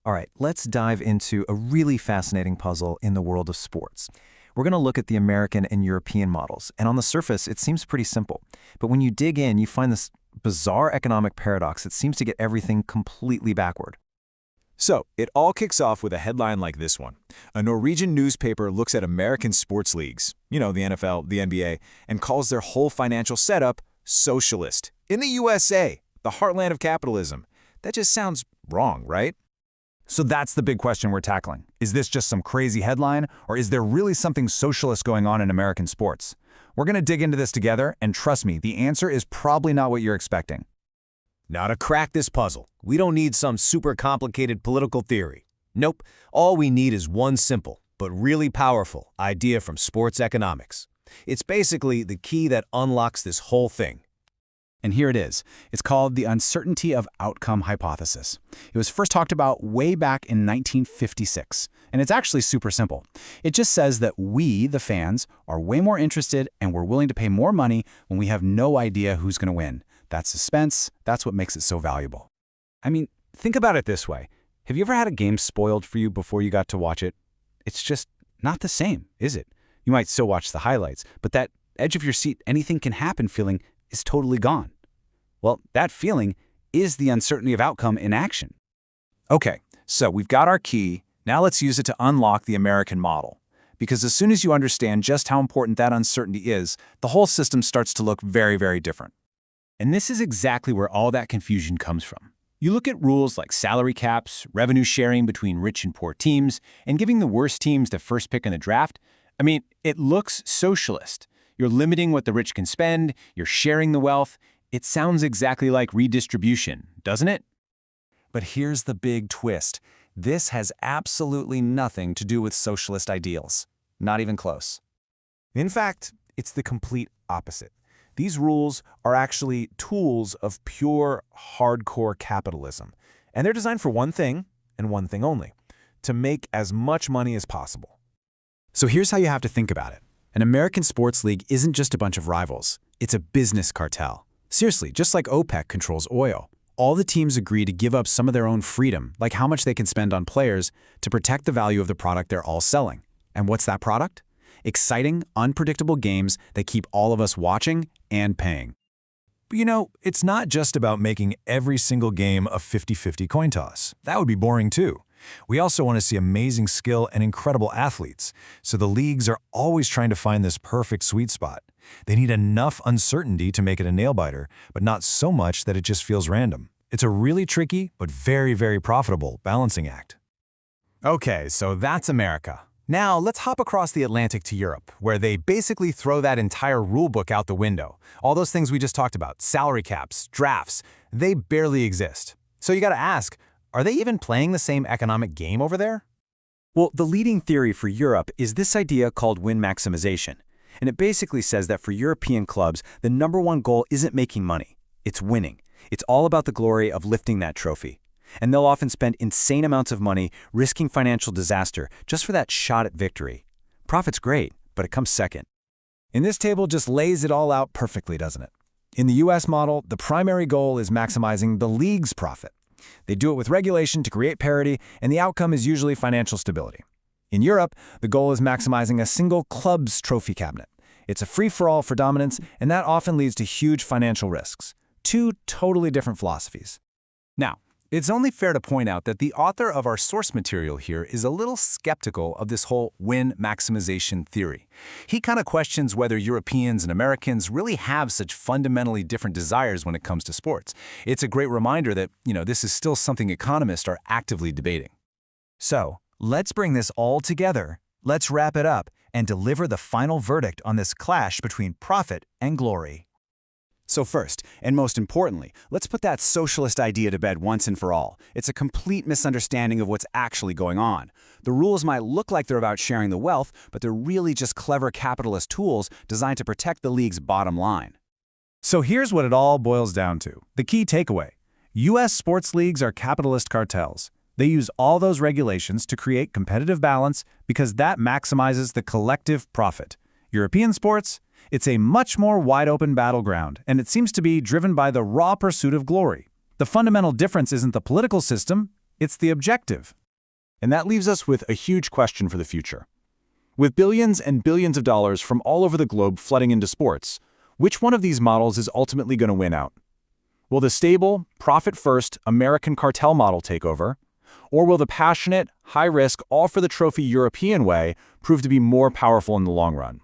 All right, let's dive into a really fascinating puzzle in the world of sports. We're going to look at the American and European models, and on the surface, it seems pretty simple. But when you dig in, you find this bizarre economic paradox that seems to get everything completely backward. So, it all kicks off with a headline like this one. A Norwegian newspaper looks at American sports leagues, the NFL, the NBA, and calls their whole financial setup socialist. In the USA, the heartland of capitalism. That just sounds wrong, right? So that's the big question we're tackling. Is this just some crazy headline, or is there really something socialist going on in American sports? We're going to dig into this together, and trust me, the answer is probably not what you're expecting. Now, to crack this puzzle, we don't need some super complicated political theory. Nope, all we need is one simple, but really powerful, idea from sports economics. It's basically the key that unlocks this whole thing. And here it is. It's called the uncertainty of outcome hypothesis. It was first talked about way back in 1956, and it's actually super simple. It just says that we, the fans, are way more interested and we're willing to pay more money when we have no idea who's going to win. That suspense, that's what makes it so valuable. I mean, think about it this way. Have you ever had a game spoiled for you before you got to watch it? It's just not the same, is it? You might still watch the highlights, but that edge of your seat, anything can happen feeling is totally gone. Well, that feeling is the uncertainty of outcome in action. Okay, so we've got our key. Now let's use it to unlock the American model. Because as soon as you understand just how important that uncertainty is, the whole system starts to look very, very different. And this is exactly where all that confusion comes from. You look at rules like salary caps, revenue sharing between rich and poor teams, and giving the worst teams the first pick in the draft. I mean, it looks socialist. You're limiting what the rich can spend, you're sharing the wealth. It sounds exactly like redistribution, doesn't it? But here's the big twist. This has absolutely nothing to do with socialist ideals. Not even close. In fact, it's the complete opposite. These rules are actually tools of pure, hardcore capitalism. And they're designed for one thing, and one thing only, to make as much money as possible. So here's how you have to think about it. An American sports league isn't just a bunch of rivals. It's a business cartel. Seriously, just like OPEC controls oil. All the teams agree to give up some of their own freedom, like how much they can spend on players, to protect the value of the product they're all selling. And what's that product? Exciting, unpredictable games that keep all of us watching and paying. But it's not just about making every single game a 50-50 coin toss. That would be boring too. We also want to see amazing skill and incredible athletes, so the leagues are always trying to find this perfect sweet spot. They need enough uncertainty to make it a nail-biter, but not so much that it just feels random. It's a really tricky, but very, very profitable balancing act. Okay, so that's America. Now let's hop across the Atlantic to Europe, where they basically throw that entire rulebook out the window. All those things we just talked about, salary caps, drafts, they barely exist. So you gotta ask, are they even playing the same economic game over there? Well, the leading theory for Europe is this idea called win maximization. And it basically says that for European clubs, the number one goal isn't making money, it's winning. It's all about the glory of lifting that trophy. And they'll often spend insane amounts of money risking financial disaster just for that shot at victory. Profit's great, but it comes second. And this table just lays it all out perfectly, doesn't it? In the US model, the primary goal is maximizing the league's profit. They do it with regulation to create parity, and the outcome is usually financial stability. In Europe, the goal is maximizing a single club's trophy cabinet. It's a free-for-all for dominance, and that often leads to huge financial risks. Two totally different philosophies. Now, it's only fair to point out that the author of our source material here is a little skeptical of this whole win maximization theory. He kind of questions whether Europeans and Americans really have such fundamentally different desires when it comes to sports. It's a great reminder that, this is still something economists are actively debating. So, let's bring this all together. Let's wrap it up and deliver the final verdict on this clash between profit and glory. So first, and most importantly, let's put that socialist idea to bed once and for all. It's a complete misunderstanding of what's actually going on. The rules might look like they're about sharing the wealth, but they're really just clever capitalist tools designed to protect the league's bottom line. So here's what it all boils down to. The key takeaway. U.S. sports leagues are capitalist cartels. They use all those regulations to create competitive balance because that maximizes the collective profit. European sports? It's a much more wide-open battleground, and it seems to be driven by the raw pursuit of glory. The fundamental difference isn't the political system, It's the objective. And that leaves us with a huge question for the future. With billions and billions of dollars from all over the globe flooding into sports, which one of these models is ultimately going to win out? Will the stable, profit-first American cartel model take over? Or will the passionate, high-risk, all-for-the-trophy European way prove to be more powerful in the long run?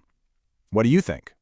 What do you think?